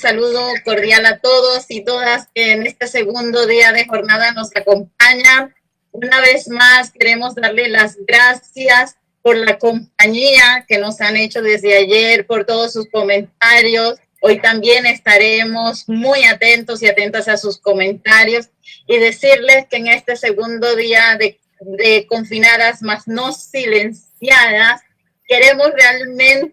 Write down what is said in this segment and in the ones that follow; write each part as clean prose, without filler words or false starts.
saludo cordial a todos y todas que en este segundo día de jornada nos acompañan. Una vez más queremos darle las gracias por la compañía que nos han hecho desde ayer, por todos sus comentarios. Hoy también estaremos muy atentos y atentas a sus comentarios y decirles que en este segundo día de confinadas, más no silenciadas, queremos realmente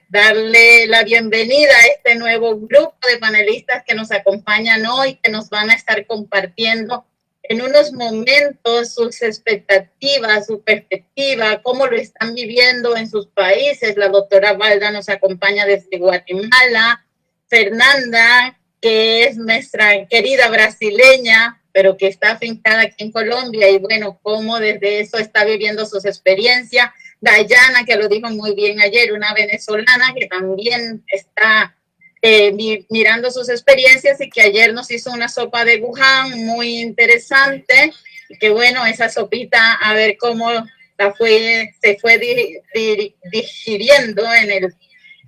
darle la bienvenida a este nuevo grupo de panelistas que nos acompañan hoy, que nos van a estar compartiendo en unos momentos sus expectativas, su perspectiva, cómo lo están viviendo en sus países. La doctora Balda nos acompaña desde Guatemala, Fernanda, que es nuestra querida brasileña, pero que está afincada aquí en Colombia, y bueno, cómo desde eso está viviendo sus experiencias. Dayana, que lo dijo muy bien ayer, una venezolana que también está mirando sus experiencias y que ayer nos hizo una sopa de Wuhan muy interesante, y que bueno, esa sopita, a ver cómo se fue digiriendo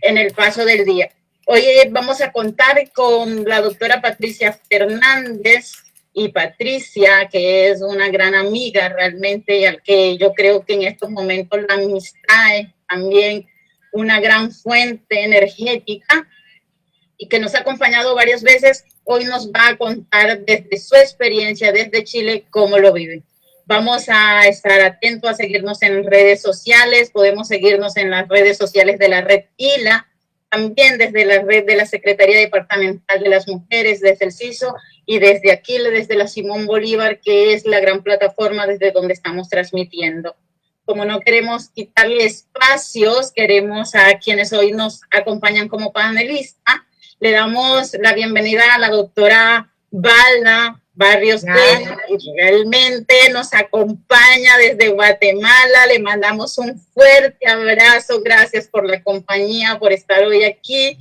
en el paso del día. Hoy vamos a contar con la doctora Patricia Fernández, y Patricia, que es una gran amiga realmente, y al que yo creo que en estos momentos la amistad es también una gran fuente energética y que nos ha acompañado varias veces. Hoy nos va a contar desde su experiencia desde Chile cómo lo vive. Vamos a estar atentos a seguirnos en redes sociales. Podemos seguirnos en las redes sociales de la red ILA, también desde la red de la Secretaría Departamental de las Mujeres, desde el CISO, y desde aquí, desde la Simón Bolívar, que es la gran plataforma desde donde estamos transmitiendo. Como no queremos quitarle espacios, queremos a quienes hoy nos acompañan como panelista, le damos la bienvenida a la doctora Balda Barrios, que realmente nos acompaña desde Guatemala. Le mandamos un fuerte abrazo, gracias por la compañía, por estar hoy aquí.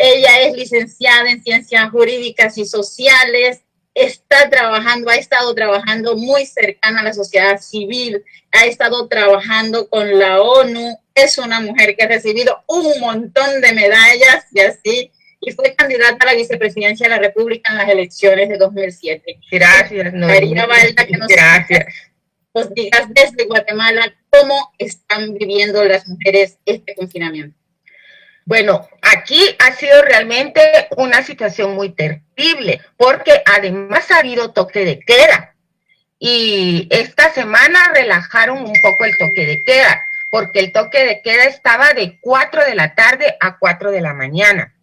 Ella es licenciada en Ciencias Jurídicas y Sociales, ha estado trabajando muy cercana a la sociedad civil, ha estado trabajando con la ONU, es una mujer que ha recibido un montón de medallas y así, y fue candidata a la vicepresidencia de la República en las elecciones de 2007. Gracias, María Balda, que nos digas desde Guatemala cómo están viviendo las mujeres este confinamiento. Bueno, aquí ha sido realmente una situación muy terrible, porque además ha habido toque de queda. Y esta semana relajaron un poco el toque de queda, porque el toque de queda estaba de 4 de la tarde a 4 de la mañana.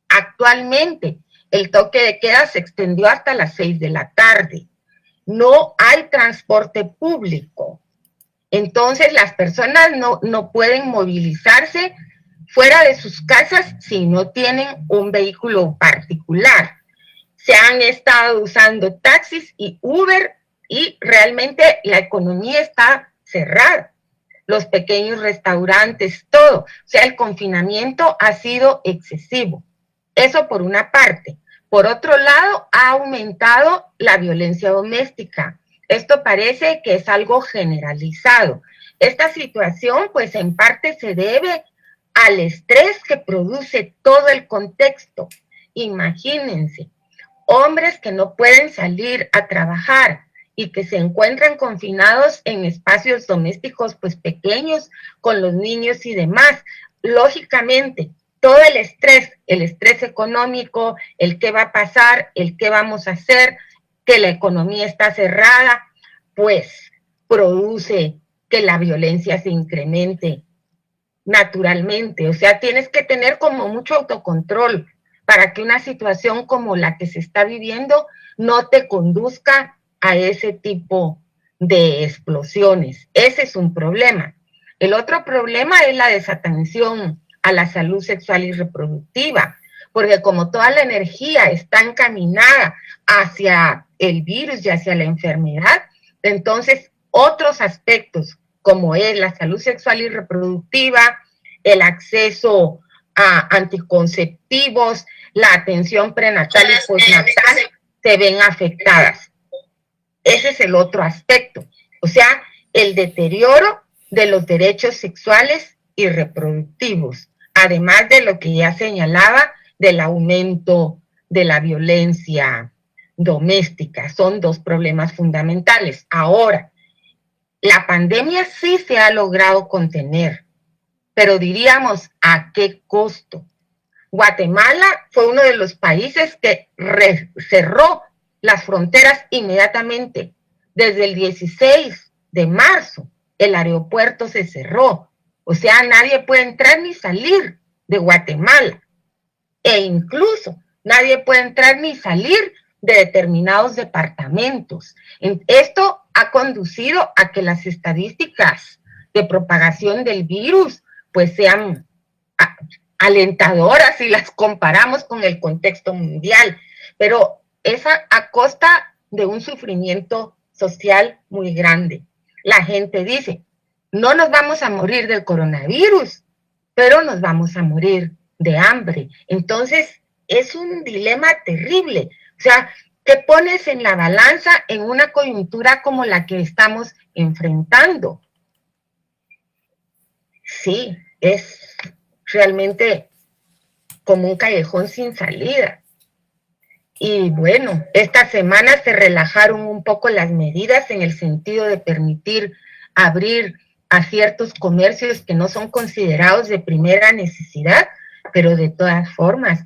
Actualmente, el toque de queda se extendió hasta las 6 de la tarde. No hay transporte público. Entonces, las personas no pueden movilizarse fuera de sus casas si no tienen un vehículo particular. Se han estado usando taxis y Uber y realmente la economía está cerrada. Los pequeños restaurantes, todo. O sea, el confinamiento ha sido excesivo. Eso por una parte. Por otro lado, ha aumentado la violencia doméstica. Esto parece que es algo generalizado. Esta situación, pues en parte se debe al estrés que produce todo el contexto. Imagínense, hombres que no pueden salir a trabajar y que se encuentran confinados en espacios domésticos pues pequeños con los niños y demás. Lógicamente, todo el estrés económico, el qué va a pasar, el qué vamos a hacer, que la economía está cerrada, pues produce que la violencia se incremente naturalmente. O sea, tienes que tener como mucho autocontrol para que una situación como la que se está viviendo no te conduzca a ese tipo de explosiones. Ese es un problema. El otro problema es la desatención a la salud sexual y reproductiva, porque como toda la energía está encaminada hacia el virus y hacia la enfermedad, entonces otros aspectos como es la salud sexual y reproductiva, el acceso a anticonceptivos, la atención prenatal y postnatal, se ven afectadas. Ese es el otro aspecto, o sea, el deterioro de los derechos sexuales y reproductivos, además de lo que ya señalaba, del aumento de la violencia doméstica. Son dos problemas fundamentales. Ahora, la pandemia sí se ha logrado contener, pero diríamos, ¿a qué costo? Guatemala fue uno de los países que cerró las fronteras inmediatamente. Desde el 16 de marzo, el aeropuerto se cerró. O sea, nadie puede entrar ni salir de Guatemala. E incluso nadie puede entrar ni salir de determinados departamentos. Esto ha conducido a que las estadísticas de propagación del virus pues sean alentadoras si las comparamos con el contexto mundial, pero es a costa de un sufrimiento social muy grande. La gente dice, no nos vamos a morir del coronavirus, pero nos vamos a morir de hambre. Entonces, es un dilema terrible. O sea, ¿qué pones en la balanza en una coyuntura como la que estamos enfrentando? Sí, es realmente como un callejón sin salida. Y bueno, esta semana se relajaron un poco las medidas en el sentido de permitir abrir a ciertos comercios que no son considerados de primera necesidad, pero de todas formas,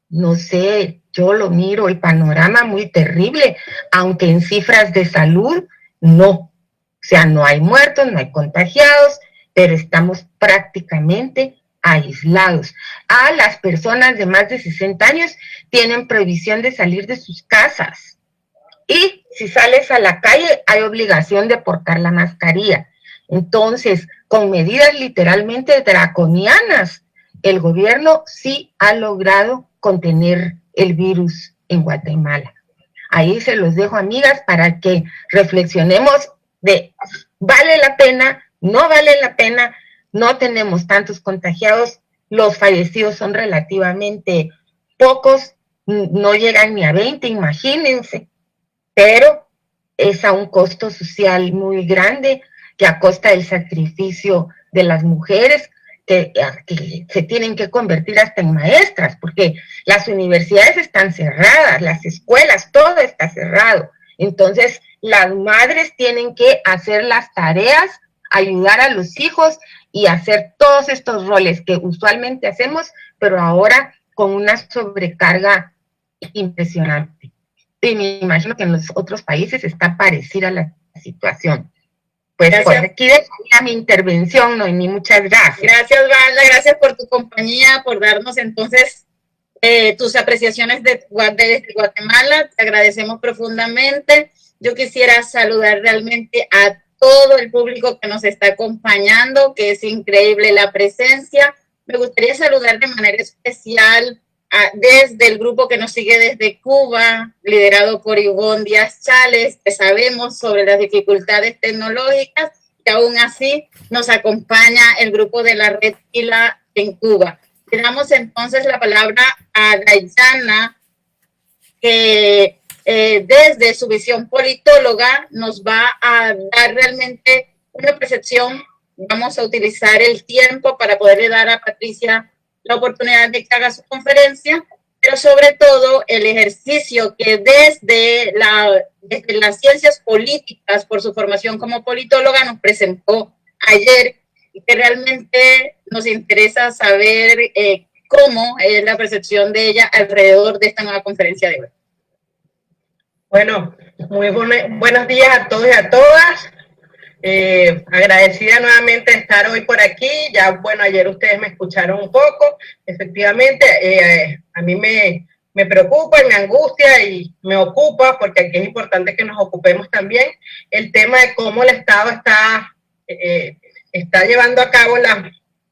no sé, yo lo miro el panorama muy terrible, aunque en cifras de salud no. O sea, no hay muertos, no hay contagiados, pero estamos prácticamente aislados. A las personas de más de 60 años tienen prohibición de salir de sus casas. Y si sales a la calle, hay obligación de portar la mascarilla. Entonces, con medidas literalmente draconianas, el gobierno sí ha logrado contener el virus en Guatemala. Ahí se los dejo, amigas, para que reflexionemos de ¿vale la pena? ¿No vale la pena? No tenemos tantos contagiados, los fallecidos son relativamente pocos, no llegan ni a 20, imagínense, pero es a un costo social muy grande, que a costa del sacrificio de las mujeres, que se tienen que convertir hasta en maestras, porque las universidades están cerradas, las escuelas, todo está cerrado. Entonces, las madres tienen que hacer las tareas, ayudar a los hijos y hacer todos estos roles que usualmente hacemos, pero ahora con una sobrecarga impresionante. Y me imagino que en los otros países está parecida la situación. Pues por aquí dejaría mi intervención, Noemí, muchas gracias. Gracias, Valda, gracias por tu compañía, por darnos entonces tus apreciaciones desde Guatemala. Te agradecemos profundamente. Yo quisiera saludar realmente a todo el público que nos está acompañando, que es increíble la presencia. Me gustaría saludar de manera especial desde el grupo que nos sigue desde Cuba, liderado por Ivonne Díaz Chales, que sabemos sobre las dificultades tecnológicas, y aún así nos acompaña el grupo de la Red ILA en Cuba. Le damos entonces la palabra a Dayana, que desde su visión politóloga nos va a dar realmente una percepción. Vamos a utilizar el tiempo para poderle dar a Patricia la oportunidad de que haga su conferencia, pero sobre todo el ejercicio que desde las ciencias políticas, por su formación como politóloga, nos presentó ayer, y que realmente nos interesa saber cómo es la percepción de ella alrededor de esta nueva conferencia de hoy. Bueno, muy buenos días a todos y a todas. Agradecida nuevamente de estar hoy por aquí. Ya, bueno, ayer ustedes me escucharon un poco. Efectivamente, a mí me preocupa y me angustia y me ocupa, porque aquí es importante que nos ocupemos también, el tema de cómo el Estado está llevando a cabo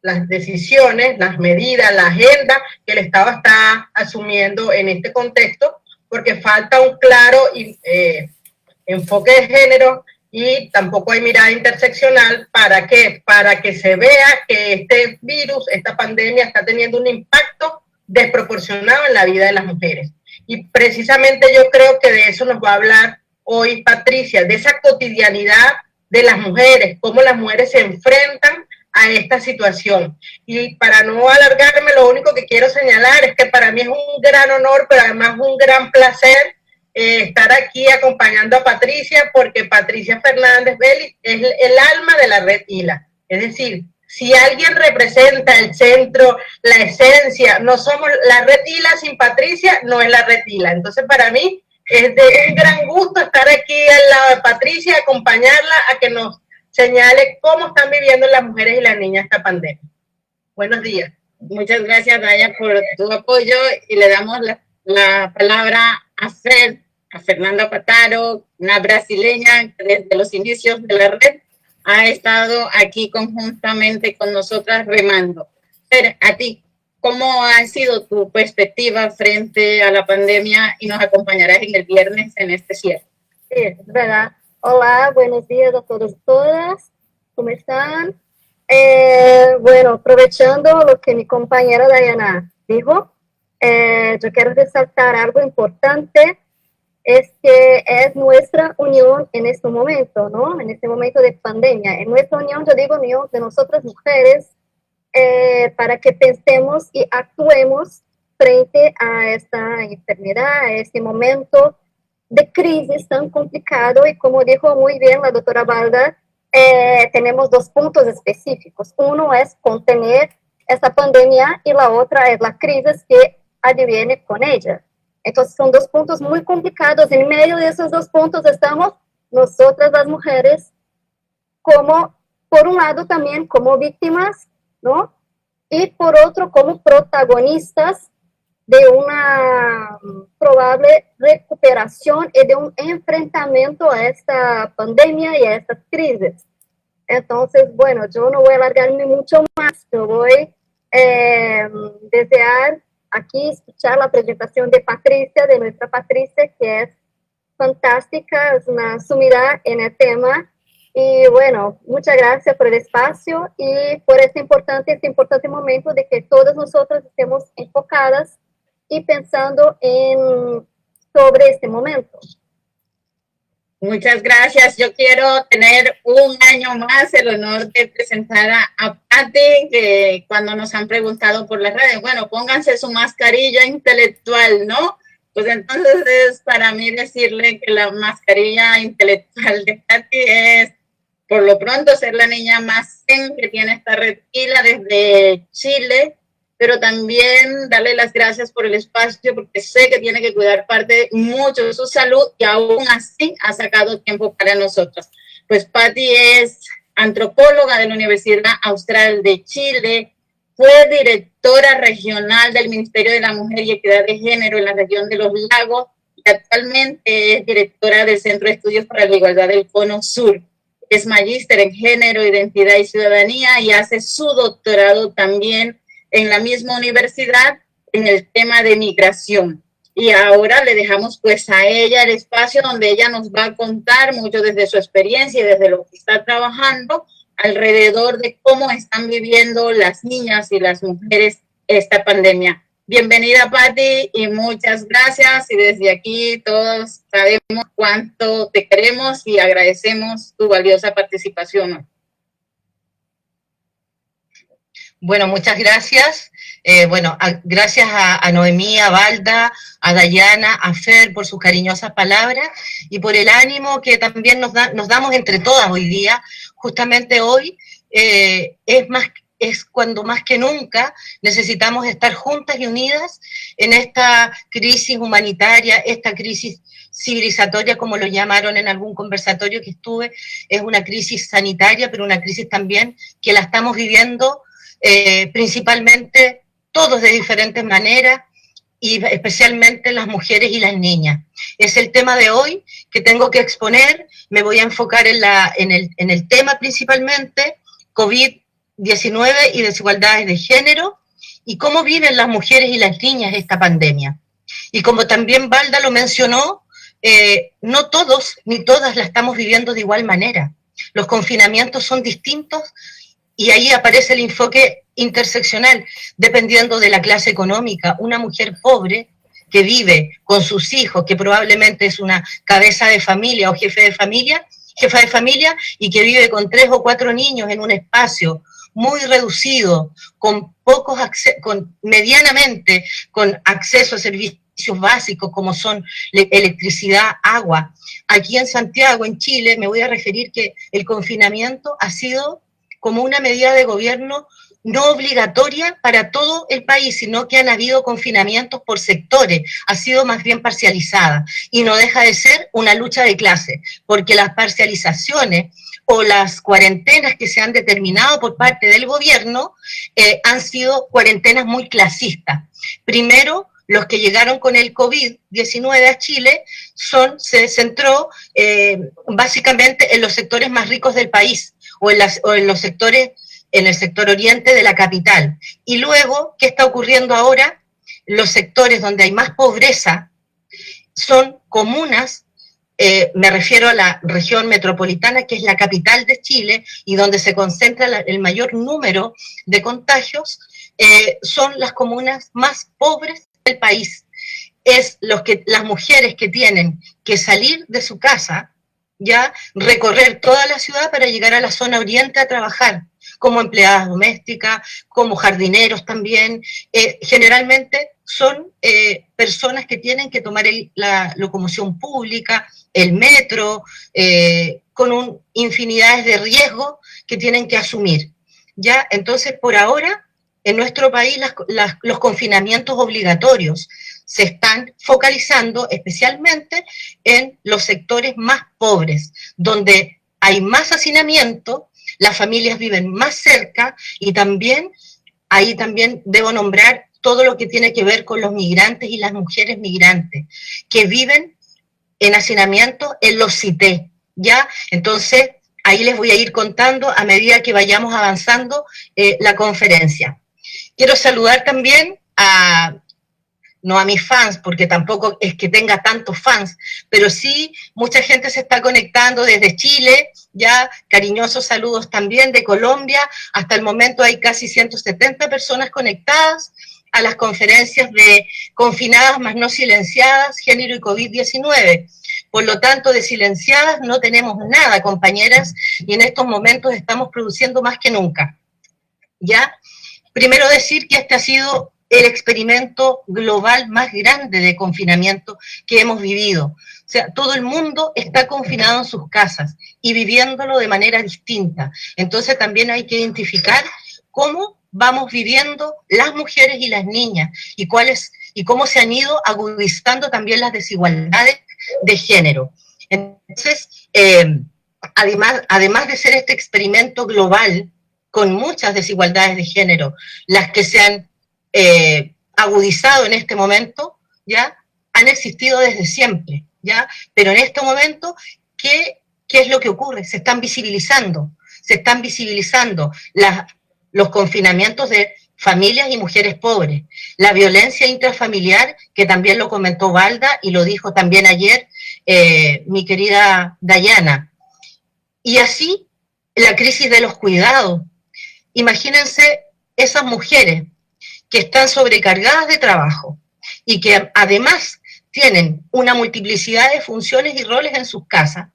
las decisiones, las medidas, la agenda que el Estado está asumiendo en este contexto, porque falta un claro enfoque de género y tampoco hay mirada interseccional. ¿Para qué? Para que se vea que este virus, esta pandemia está teniendo un impacto desproporcionado en la vida de las mujeres. Y precisamente yo creo que de eso nos va a hablar hoy Patricia, de esa cotidianidad de las mujeres, cómo las mujeres se enfrentan a esta situación. Y para no alargarme, lo único que quiero señalar es que para mí es un gran honor, pero además un gran placer estar aquí acompañando a Patricia, porque Patricia Fernández Vélez es el alma de la red ILA. Es decir, si alguien representa el centro, la esencia, no somos la red ILA sin Patricia, no es la red ILA. Entonces, para mí es de un gran gusto estar aquí al lado de Patricia, acompañarla a que nos señale cómo están viviendo las mujeres y las niñas esta pandemia. Buenos días. Muchas gracias, Daya, por tu apoyo, y le damos la palabra a Fernanda Pataro, una brasileña que desde los inicios de la red ha estado aquí conjuntamente con nosotras remando. Pero a ti, ¿cómo ha sido tu perspectiva frente a la pandemia? Y nos acompañarás en el viernes en este cierre. Sí, es verdad. Hola, buenos días a todos y todas. ¿Cómo están? Bueno, aprovechando lo que mi compañera Dayana dijo, yo quiero resaltar algo importante, es que es nuestra unión en este momento, ¿no? En este momento de pandemia. En nuestra unión, yo digo unión de nosotras mujeres, para que pensemos y actuemos frente a esta enfermedad, a este momento de crisis tan complicado. Y como dijo muy bien la doctora Balda, tenemos dos puntos específicos. Uno es contener esta pandemia y la otra es la crisis que adviene con ella. Entonces son dos puntos muy complicados. En medio de esos dos puntos estamos nosotras las mujeres, como por un lado también como víctimas, ¿no? Y por otro como protagonistas de una probable recuperación y de un enfrentamiento a esta pandemia y a estas crisis. Entonces, bueno, yo no voy a alargarme mucho más, yo voy a desear aquí escuchar la presentación de Patricia, de nuestra Patricia, que es fantástica, es una sumidad en el tema. Y bueno, muchas gracias por el espacio y por este importante momento de que todas nosotras estemos enfocadas y pensando sobre este momento. Muchas gracias. Yo quiero tener un año más el honor de presentar a Patti, que cuando nos han preguntado por las redes, bueno, pónganse su mascarilla intelectual, ¿no? Pues entonces es para mí decirle que la mascarilla intelectual de Patti es, por lo pronto, ser la niña más zen que tiene esta red ILA desde Chile, pero también darle las gracias por el espacio, porque sé que tiene que cuidar mucho de su salud y aún así ha sacado tiempo para nosotros. Pues Patti es antropóloga de la Universidad Austral de Chile, fue directora regional del Ministerio de la Mujer y Equidad de Género en la región de los Lagos y actualmente es directora del Centro de Estudios para la Igualdad del Cono Sur. Es magíster en Género, Identidad y Ciudadanía y hace su doctorado también en la misma universidad en el tema de migración. Y ahora le dejamos pues a ella el espacio donde ella nos va a contar mucho desde su experiencia y desde lo que está trabajando alrededor de cómo están viviendo las niñas y las mujeres esta pandemia. Bienvenida, Patti, y muchas gracias. Y desde aquí todos sabemos cuánto te queremos y agradecemos tu valiosa participación. Bueno, muchas gracias. Gracias a Noemí, a Balda, a Dayana, a Fer por sus cariñosas palabras y por el ánimo que también nos damos entre todas hoy día. Justamente hoy es cuando más que nunca necesitamos estar juntas y unidas en esta crisis humanitaria, esta crisis civilizatoria, como lo llamaron en algún conversatorio que estuve. Es una crisis sanitaria, pero una crisis también que la estamos viviendo principalmente todos de diferentes maneras y especialmente las mujeres y las niñas. Es el tema de hoy que tengo que exponer. Me voy a enfocar en el tema principalmente COVID-19 y desigualdades de género y cómo viven las mujeres y las niñas esta pandemia. Y como también Balda lo mencionó, no todos ni todas la estamos viviendo de igual manera. Los confinamientos son distintos y ahí aparece el enfoque interseccional, dependiendo de la clase económica. Una mujer pobre que vive con sus hijos, que probablemente es una cabeza de familia o jefa de familia, y que vive con 3 o 4 niños en un espacio muy reducido, con pocos medianamente con acceso a servicios básicos como son electricidad, agua. Aquí en Santiago, en Chile, me voy a referir que el confinamiento ha sido como una medida de gobierno no obligatoria para todo el país, sino que han habido confinamientos por sectores, ha sido más bien parcializada y no deja de ser una lucha de clase, porque las parcializaciones o las cuarentenas que se han determinado por parte del gobierno han sido cuarentenas muy clasistas. Primero, los que llegaron con el COVID-19 a Chile se centró básicamente en los sectores más ricos del país o en los sectores, en el sector oriente de la capital. Y luego, ¿qué está ocurriendo ahora? Los sectores donde hay más pobreza son comunas, me refiero a la región metropolitana, que es la capital de Chile, y donde se concentra el mayor número de contagios, son las comunas más pobres del país. Es las mujeres que tienen que salir de su casa, ya recorrer toda la ciudad para llegar a la zona oriente a trabajar, como empleadas domésticas, como jardineros también. Generalmente son personas que tienen que tomar la locomoción pública, el metro, con infinidades de riesgos que tienen que asumir. ¿Ya? Entonces, por ahora, en nuestro país los confinamientos obligatorios se están focalizando especialmente en los sectores más pobres, donde hay más hacinamiento, las familias viven más cerca, y también, ahí también debo nombrar todo lo que tiene que ver con los migrantes y las mujeres migrantes, que viven en hacinamiento en los CITE, ¿ya? Entonces, ahí les voy a ir contando a medida que vayamos avanzando la conferencia. Quiero saludar también no a mis fans, porque tampoco es que tenga tantos fans, pero sí mucha gente se está conectando desde Chile, ya cariñosos saludos también de Colombia. Hasta el momento hay casi 170 personas conectadas a las conferencias de confinadas más no silenciadas, género y COVID-19. Por lo tanto, de silenciadas no tenemos nada, compañeras, y en estos momentos estamos produciendo más que nunca. ¿Ya? Primero decir que este ha sido el experimento global más grande de confinamiento que hemos vivido. O sea, todo el mundo está confinado en sus casas y viviéndolo de manera distinta. Entonces también hay que identificar cómo vamos viviendo las mujeres y las niñas y cómo se han ido agudizando también las desigualdades de género. Entonces, además de ser este experimento global con muchas desigualdades de género, las que se han agudizado en este momento, ¿ya? Han existido desde siempre, ¿ya? Pero en este momento, ¿qué es lo que ocurre? Se están visibilizando los confinamientos de familias y mujeres pobres, la violencia intrafamiliar, que también lo comentó Valda y lo dijo también ayer mi querida Dayana, y así la crisis de los cuidados. Imagínense esas mujeres que están sobrecargadas de trabajo y que además tienen una multiplicidad de funciones y roles en sus casas,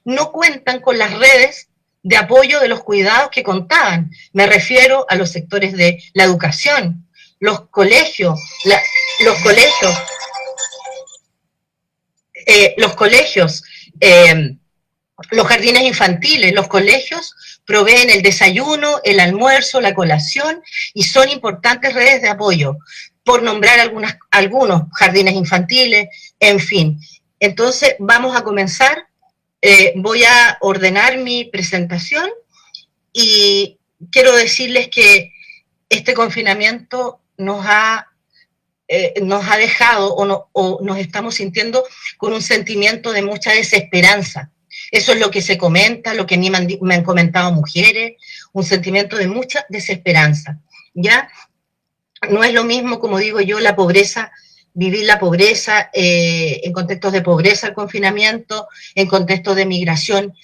no cuentan con las redes de apoyo de los cuidados que contaban. Me refiero a los sectores de la educación, los colegios, los jardines infantiles. Los colegios proveen el desayuno, el almuerzo, la colación, y son importantes redes de apoyo, por nombrar algunos jardines infantiles, en fin. Entonces, vamos a comenzar. Voy a ordenar mi presentación y quiero decirles que este confinamiento nos ha dejado o nos estamos sintiendo con un sentimiento de mucha desesperanza. Eso es lo que se comenta, lo que a mí me han comentado mujeres, un sentimiento de mucha desesperanza, ¿ya? No es lo mismo, como digo yo, la pobreza, vivir la pobreza en contextos de pobreza, el confinamiento, en contextos de migración,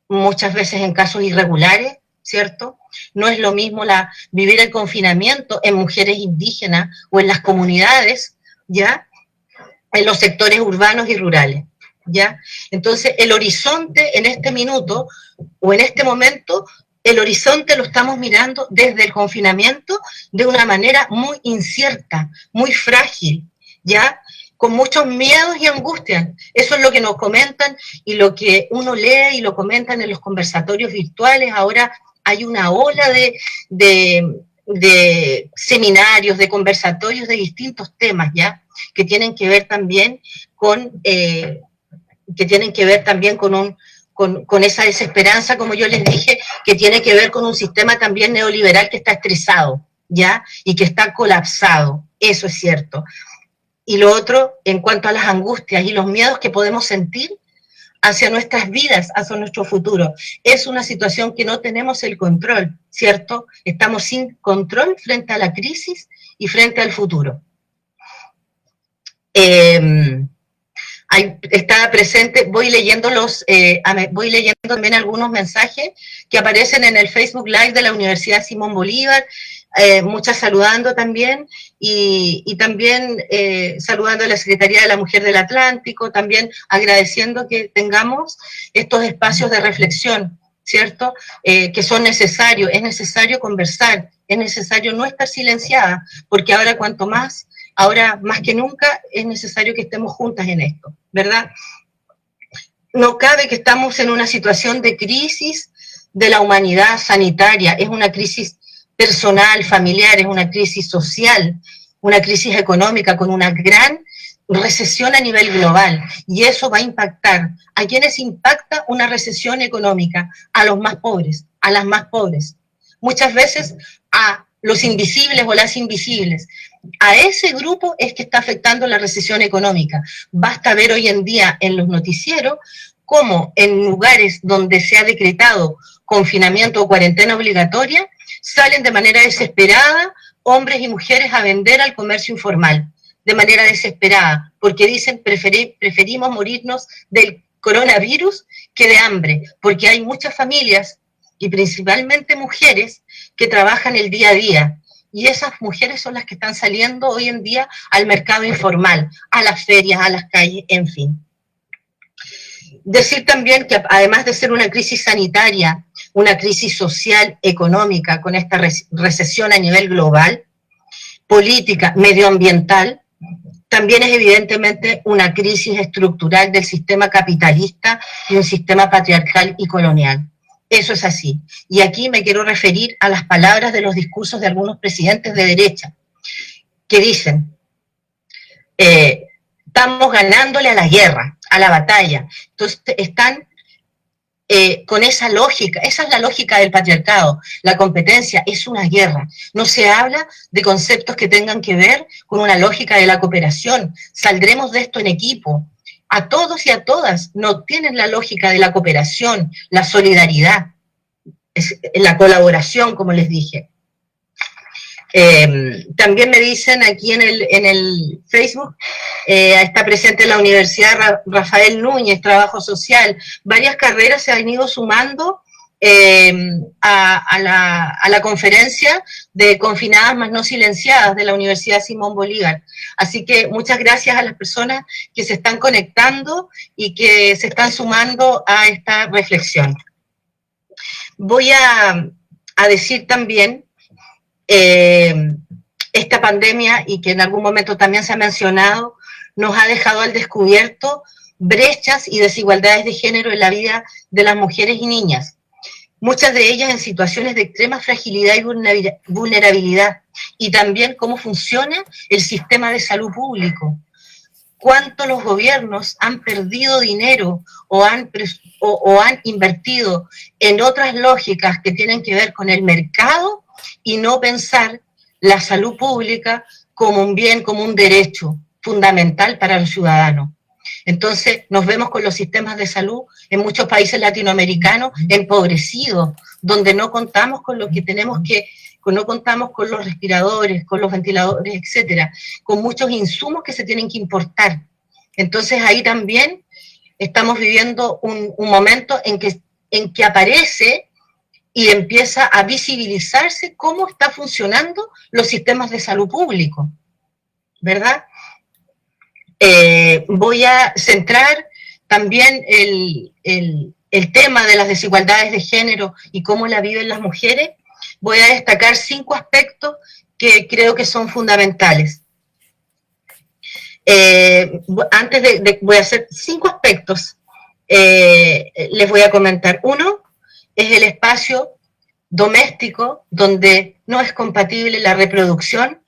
muchas veces en casos irregulares, ¿cierto? No es lo mismo vivir el confinamiento en mujeres indígenas o en las comunidades, ¿ya? En los sectores urbanos y rurales, ¿ya? Entonces, el horizonte en este minuto o en este momento el horizonte lo estamos mirando desde el confinamiento de una manera muy incierta, muy frágil, ¿ya? Con muchos miedos y angustias. Eso es lo que nos comentan y lo que uno lee y lo comentan en los conversatorios virtuales. Ahora hay una ola de seminarios, de conversatorios de distintos temas, ¿ya? Que tienen que ver también con con esa desesperanza, como yo les dije, que tiene que ver con un sistema también neoliberal que está estresado, ¿ya? Y que está colapsado, eso es cierto. Y lo otro, en cuanto a las angustias y los miedos que podemos sentir hacia nuestras vidas, hacia nuestro futuro, es una situación que no tenemos el control, ¿cierto? Estamos sin control frente a la crisis y frente al futuro. Estaba presente, voy leyendo también algunos mensajes que aparecen en el Facebook Live de la Universidad Simón Bolívar, muchas saludando también, y también saludando a la Secretaría de la Mujer del Atlántico, también agradeciendo que tengamos estos espacios de reflexión, ¿cierto? Que son necesarios, es necesario conversar, es necesario no estar silenciada, porque ahora más que nunca es necesario que estemos juntas en esto, ¿verdad? No cabe que estamos en una situación de crisis de la humanidad sanitaria, es una crisis personal, familiar, es una crisis social, una crisis económica con una gran recesión a nivel global, y eso va a impactar. ¿A quiénes impacta una recesión económica? A los más pobres, a las más pobres. Muchas veces a los invisibles o las invisibles. A ese grupo es que está afectando la recesión económica. Basta ver hoy en día en los noticieros cómo en lugares donde se ha decretado confinamiento o cuarentena obligatoria, salen de manera desesperada hombres y mujeres a vender al comercio informal, de manera desesperada, porque dicen preferimos morirnos del coronavirus que de hambre, porque hay muchas familias y principalmente mujeres que trabajan el día a día, y esas mujeres son las que están saliendo hoy en día al mercado informal, a las ferias, a las calles, en fin. Decir también que además de ser una crisis sanitaria, una crisis social, económica, con esta recesión a nivel global, política, medioambiental, también es evidentemente una crisis estructural del sistema capitalista y un sistema patriarcal y colonial. Eso es así. Y aquí me quiero referir a las palabras de los discursos de algunos presidentes de derecha, que dicen, estamos ganándole a la guerra, a la batalla. Entonces están con esa lógica, esa es la lógica del patriarcado, la competencia es una guerra, no se habla de conceptos que tengan que ver con una lógica de la cooperación, saldremos de esto en equipo, a todos y a todas no tienen la lógica de la cooperación, la solidaridad, la colaboración, como les dije. También me dicen aquí en el Facebook, está presente la Universidad Rafael Núñez, Trabajo Social, varias carreras se han ido sumando a la conferencia de confinadas más no silenciadas de la Universidad Simón Bolívar. Así que muchas gracias a las personas que se están conectando y que se están sumando a esta reflexión. Voy a decir también esta pandemia, y que en algún momento también se ha mencionado, nos ha dejado al descubierto brechas y desigualdades de género en la vida de las mujeres y niñas, muchas de ellas en situaciones de extrema fragilidad y vulnerabilidad, y también cómo funciona el sistema de salud público. Cuánto los gobiernos han perdido dinero o han invertido en otras lógicas que tienen que ver con el mercado y no pensar la salud pública como un bien, como un derecho fundamental para los ciudadanos. Entonces nos vemos con los sistemas de salud en muchos países latinoamericanos empobrecidos, donde no contamos con lo que tenemos que, no contamos con los respiradores, con los ventiladores, etcétera, con muchos insumos que se tienen que importar. Entonces ahí también estamos viviendo un momento en que aparece y empieza a visibilizarse cómo está funcionando los sistemas de salud público, ¿verdad? Voy a centrar también el tema de las desigualdades de género y cómo la viven las mujeres, voy a destacar 5 aspectos que creo que son fundamentales. Voy a hacer 5 aspectos, les voy a comentar. Uno es el espacio doméstico, donde no es compatible la reproducción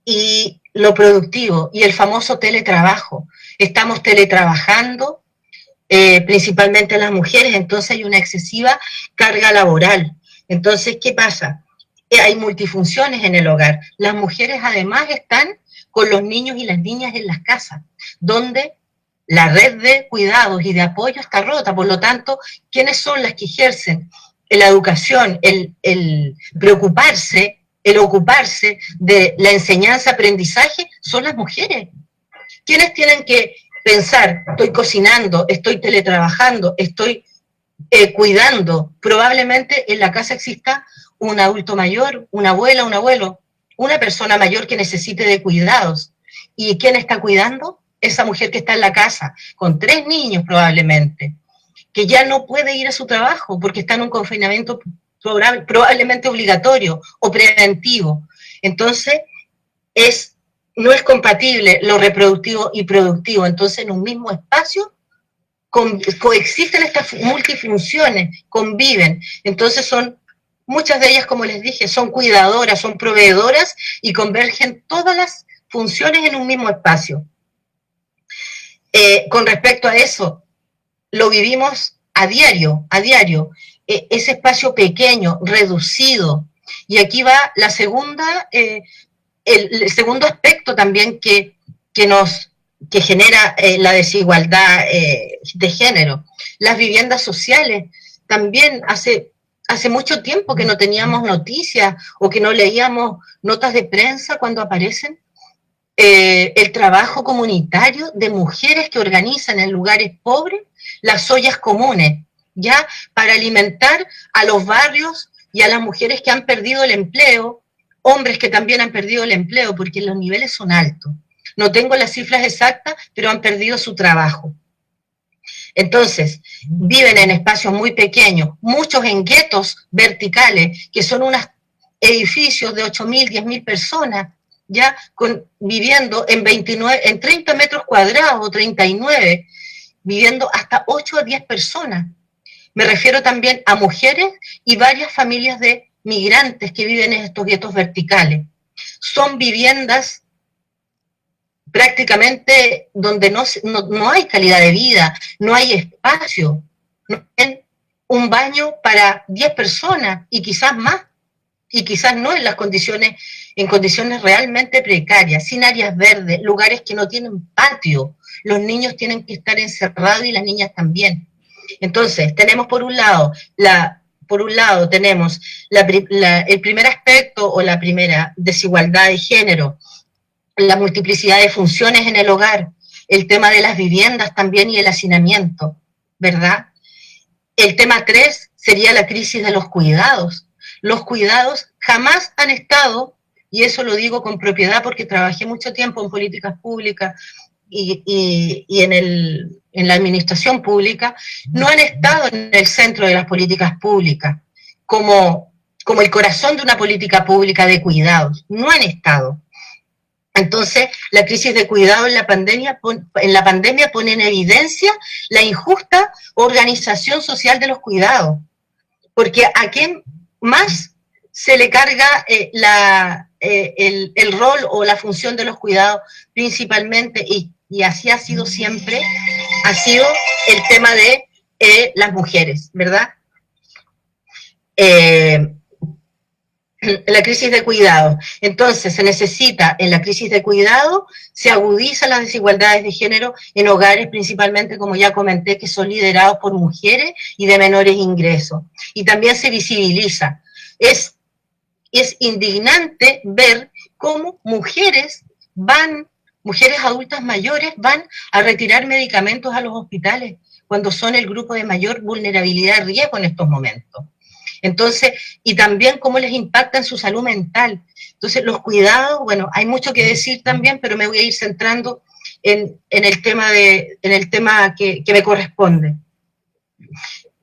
y lo productivo, y el famoso teletrabajo. Estamos teletrabajando, principalmente las mujeres, entonces hay una excesiva carga laboral. Entonces, ¿qué pasa? Hay multifunciones en el hogar. Las mujeres además están con los niños y las niñas en las casas, donde la red de cuidados y de apoyo está rota. Por lo tanto, ¿quiénes son las que ejercen la educación, el preocuparse, el ocuparse de la enseñanza-aprendizaje? Son las mujeres. ¿Quiénes tienen que pensar? Estoy cocinando, estoy teletrabajando, estoy cuidando. Probablemente en la casa exista un adulto mayor, una abuela, un abuelo, una persona mayor que necesite de cuidados. ¿Y quién está cuidando? Esa mujer que está en la casa, con 3 niños probablemente, que ya no puede ir a su trabajo porque está en un confinamiento probablemente obligatorio o preventivo. Entonces, no es compatible lo reproductivo y productivo. Entonces, en un mismo espacio coexisten estas multifunciones, conviven. Entonces muchas de ellas, como les dije, son cuidadoras, son proveedoras y convergen todas las funciones en un mismo espacio. Con respecto a eso, lo vivimos a diario, ese espacio pequeño, reducido. Y aquí va la segunda, el segundo aspecto también que genera la desigualdad de género. Las viviendas sociales, también hace mucho tiempo que no teníamos noticias o que no leíamos notas de prensa cuando aparecen. El trabajo comunitario de mujeres que organizan en lugares pobres las ollas comunes, ya para alimentar a los barrios y a las mujeres que han perdido el empleo, hombres que también han perdido el empleo, porque los niveles son altos. No tengo las cifras exactas, pero han perdido su trabajo. Entonces, viven en espacios muy pequeños, muchos en guetos verticales, que son unos edificios de 8.000, 10.000 personas, ya viviendo en 30 metros cuadrados o 39, viviendo hasta 8 a 10 personas. Me refiero también a mujeres y varias familias de migrantes que viven en estos guetos verticales. Son viviendas prácticamente donde no hay calidad de vida, no hay espacio, no hay un baño para 10 personas y quizás más, y quizás no en condiciones realmente precarias, sin áreas verdes, lugares que no tienen patio. Los niños tienen que estar encerrados y las niñas también. Entonces, tenemos por un lado tenemos el primer aspecto o la primera desigualdad de género, la multiplicidad de funciones en el hogar, el tema de las viviendas también y el hacinamiento, ¿verdad? El tema 3 sería la crisis de los cuidados. Los cuidados jamás han estado, y eso lo digo con propiedad porque trabajé mucho tiempo en políticas públicas y en la administración pública, no han estado en el centro de las políticas públicas como el corazón de una política pública de cuidados. No han estado. Entonces, la crisis de cuidado en la pandemia pone en evidencia la injusta organización social de los cuidados. Porque a quién más se le carga el rol o la función de los cuidados, principalmente, y así ha sido siempre, ha sido el tema de las mujeres, ¿verdad? La crisis de cuidado. Entonces, se necesita, en la crisis de cuidado, se agudizan las desigualdades de género en hogares, principalmente, como ya comenté, que son liderados por mujeres y de menores ingresos. Y también se visibiliza. Es indignante ver cómo mujeres adultas mayores van a retirar medicamentos a los hospitales cuando son el grupo de mayor vulnerabilidad y riesgo en estos momentos. Entonces, y también cómo les impacta en su salud mental. Entonces, los cuidados, bueno, hay mucho que decir también, pero me voy a ir centrando en el tema que me corresponde.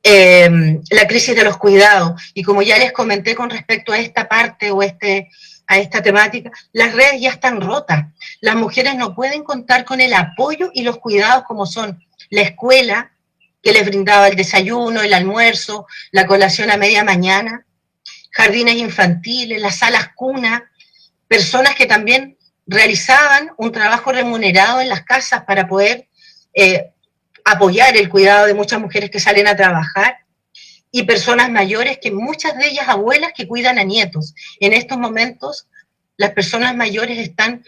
la crisis de los cuidados. Y como ya les comenté con respecto a esta parte o a esta temática, las redes ya están rotas. Las mujeres no pueden contar con el apoyo y los cuidados como son la escuela, que les brindaba el desayuno, el almuerzo, la colación a media mañana, jardines infantiles, las salas cuna, personas que también realizaban un trabajo remunerado en las casas para poder apoyar el cuidado de muchas mujeres que salen a trabajar, y personas mayores, que muchas de ellas abuelas que cuidan a nietos. En estos momentos las personas mayores están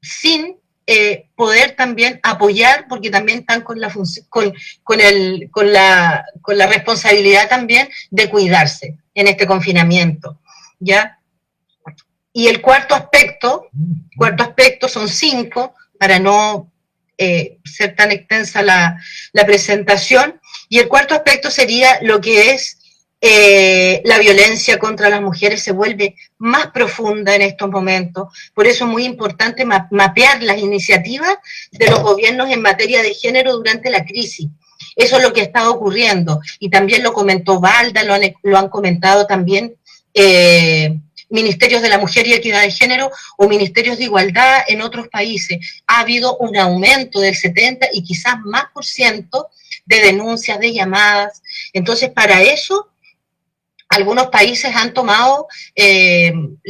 sin poder también apoyar, porque también están con la responsabilidad también de cuidarse en este confinamiento, ¿ya? Y el cuarto aspecto son 5, para no ser tan extensa la presentación, y el cuarto aspecto sería lo que es la violencia contra las mujeres se vuelve más profunda en estos momentos. Por eso es muy importante mapear las iniciativas de los gobiernos en materia de género durante la crisis. Eso es lo que está ocurriendo, y también lo comentó Valda, lo han comentado también ministerios de la mujer y equidad de género o ministerios de igualdad en otros países. Ha habido un aumento del 70 y quizás más % de denuncias, de llamadas. Entonces, para eso, algunos países han tomado,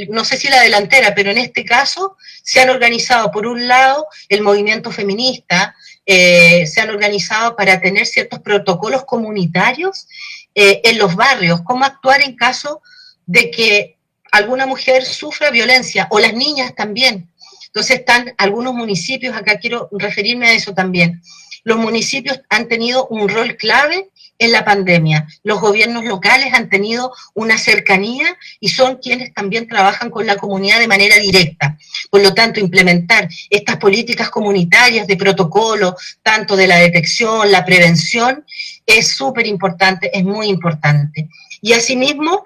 no sé si la delantera, pero en este caso se han organizado, por un lado, el movimiento feminista, se han organizado para tener ciertos protocolos comunitarios en los barrios, cómo actuar en caso de que alguna mujer sufra violencia, o las niñas también. Entonces están algunos municipios, acá quiero referirme a eso también. Los municipios han tenido un rol clave en la pandemia. Los gobiernos locales han tenido una cercanía y son quienes también trabajan con la comunidad de manera directa. Por lo tanto, implementar estas políticas comunitarias de protocolo, tanto de la detección, la prevención, es súper importante, es muy importante. Y asimismo,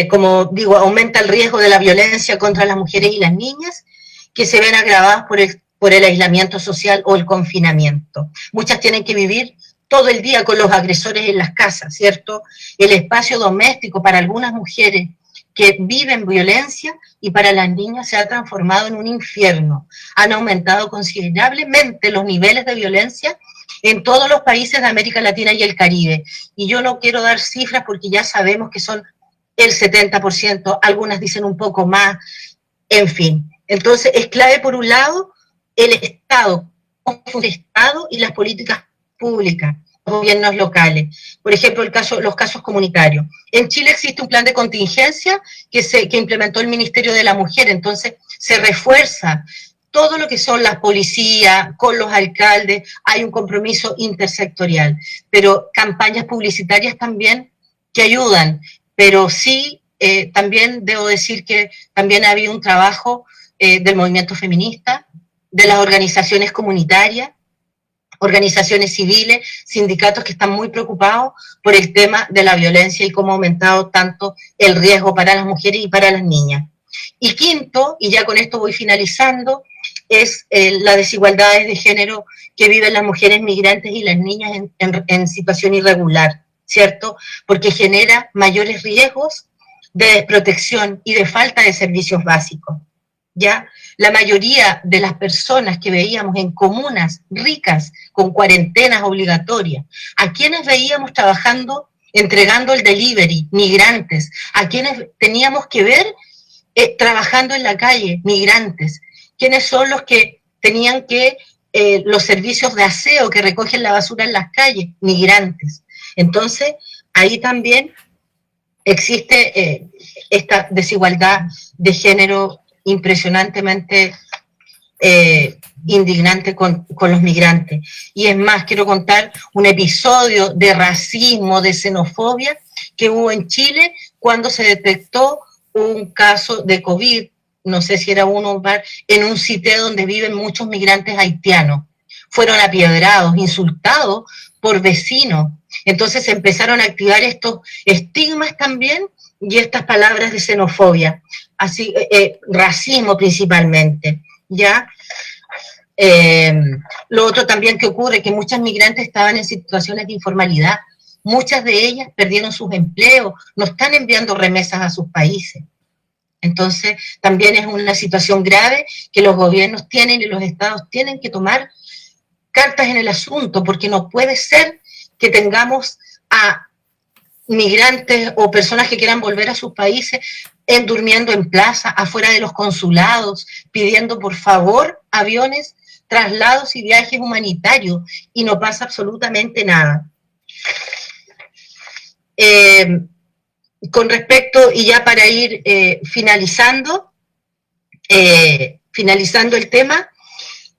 como digo, aumenta el riesgo de la violencia contra las mujeres y las niñas, que se ven agravadas por el aislamiento social o el confinamiento. Muchas tienen que vivir todo el día con los agresores en las casas, ¿cierto? El espacio doméstico para algunas mujeres que viven violencia y para las niñas se ha transformado en un infierno. Han aumentado considerablemente los niveles de violencia en todos los países de América Latina y el Caribe. Y yo no quiero dar cifras porque ya sabemos que son el 70%, algunas dicen un poco más, en fin. Entonces es clave, por un lado, el Estado y las políticas públicas, los gobiernos locales. Por ejemplo, los casos comunitarios. En Chile existe un plan de contingencia que implementó el Ministerio de la Mujer, entonces se refuerza todo lo que son las policías, con los alcaldes, hay un compromiso intersectorial, pero campañas publicitarias también que ayudan, pero sí, también debo decir que también ha habido un trabajo del movimiento feminista, de las organizaciones comunitarias, organizaciones civiles, sindicatos que están muy preocupados por el tema de la violencia y cómo ha aumentado tanto el riesgo para las mujeres y para las niñas. Y quinto, y ya con esto voy finalizando, es las desigualdades de género que viven las mujeres migrantes y las niñas en situación irregular, ¿cierto? Porque genera mayores riesgos de desprotección y de falta de servicios básicos, ¿ya? La mayoría de las personas que veíamos en comunas ricas, con cuarentenas obligatorias, a quienes veíamos trabajando, entregando el delivery, migrantes, a quienes teníamos que ver trabajando en la calle, migrantes, quienes son los que tenían que, los servicios de aseo que recogen la basura en las calles, migrantes. Entonces, ahí también existe esta desigualdad de género impresionantemente indignante con los migrantes. Y es más, quiero contar un episodio de racismo, de xenofobia que hubo en Chile cuando se detectó un caso de COVID, no sé si era uno, en un sitio donde viven muchos migrantes haitianos. Fueron apiedrados, insultados por vecinos. Entonces se empezaron a activar estos estigmas también y estas palabras de xenofobia, así, racismo principalmente, ¿ya? Lo otro también que ocurre, que muchas migrantes estaban en situaciones de informalidad, muchas de ellas perdieron sus empleos, no están enviando remesas a sus países. Entonces, también es una situación grave que los gobiernos tienen y los estados tienen que tomar cartas en el asunto, porque no puede ser que tengamos a migrantes o personas que quieran volver a sus países durmiendo en plaza, afuera de los consulados, pidiendo por favor aviones, traslados y viajes humanitarios, y no pasa absolutamente nada. Con respecto, y ya para ir finalizando el tema,